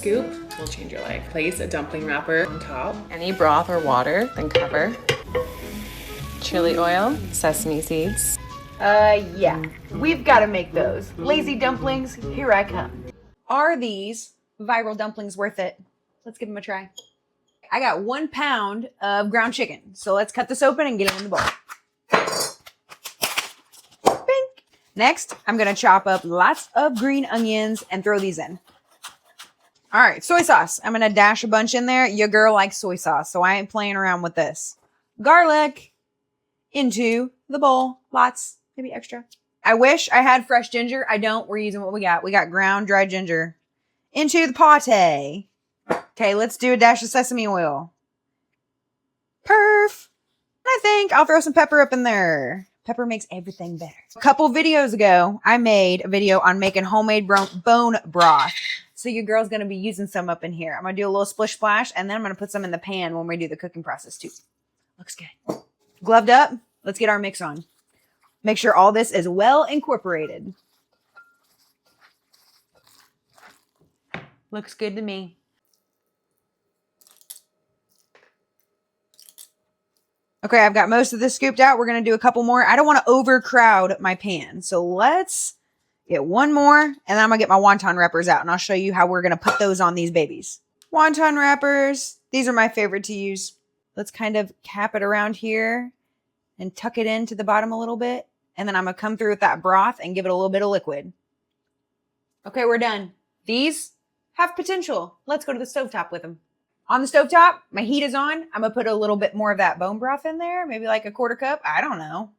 Scoop will change your life. Place a dumpling wrapper on top. Any broth or water, then cover. Chili oil, sesame seeds. Yeah. We've got to make those. Lazy dumplings, here I come. Are these viral dumplings worth it? Let's give them a try. I got 1 pound of ground chicken. So let's cut this open and get it in the bowl. Bink. Next, I'm going to chop up lots of green onions and throw these in. All right, soy sauce. I'm going to dash a bunch in there. Your girl likes soy sauce, so I ain't playing around with this. Garlic into the bowl. Lots, maybe extra. I wish I had fresh ginger. I don't. We're using what we got. We got ground dried ginger. Into the pate. Okay, let's do a dash of sesame oil. Perf. I think I'll throw some pepper up in there. Pepper makes everything better. A couple videos ago, I made a video on making homemade bone broth. So your girl's going to be using some up in here. I'm going to do a little splish splash, and then I'm going to put some in the pan when we do the cooking process too. Looks good. Gloved up. Let's get our mix on. Make sure all this is well incorporated. Looks good to me. Okay, I've got most of this scooped out. We're going to do a couple more. I don't want to overcrowd my pan. So let's get one more, and then I'm going to get my wonton wrappers out, and I'll show you how we're going to put those on these babies. Wonton wrappers. These are my favorite to use. Let's kind of cap it around here and tuck it into the bottom a little bit. And then I'm going to come through with that broth and give it a little bit of liquid. Okay, we're done. These have potential. Let's go to the stovetop with them. On the stovetop, my heat is on. I'm going to put a little bit more of that bone broth in there. Maybe like a 1/4 cup. I don't know.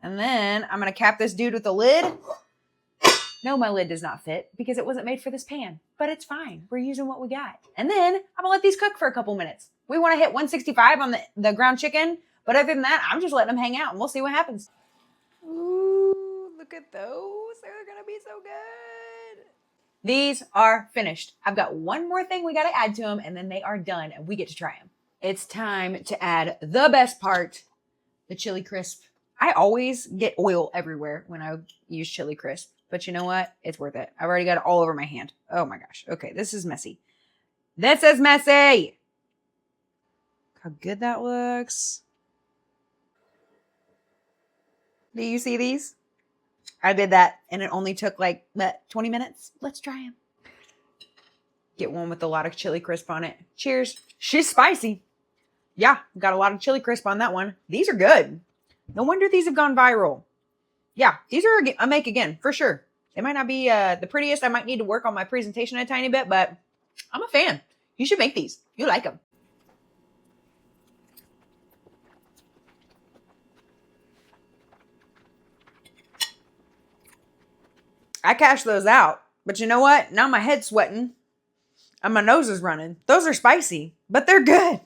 And then I'm going to cap this dude with the lid. No, my lid does not fit because it wasn't made for this pan. But it's fine. We're using what we got. And then I'm going to let these cook for a couple minutes. We want to hit 165 on the ground chicken. But other than that, I'm just letting them hang out and we'll see what happens. Ooh, look at those. They're going to be so good. These are finished. I've got one more thing we got to add to them, and then they are done, and we get to try them. It's time to add the best part, the chili crisp. I always get oil everywhere when I use chili crisp, but you know what? It's worth it. I've already got it all over my hand. Oh my gosh. Okay, this is messy. This is messy. How good that looks. Do you see these? I did that, and it only took like 20 minutes. Let's try them. Get one with a lot of chili crisp on it. Cheers. She's spicy. Yeah, got a lot of chili crisp on that one. These are good. No wonder these have gone viral. Yeah, these are a make again, for sure. They might not be the prettiest. I might need to work on my presentation a tiny bit, but I'm a fan. You should make these. You like them. I cashed those out, but you know what? Now my head's sweating and my nose is running. Those are spicy, but they're good.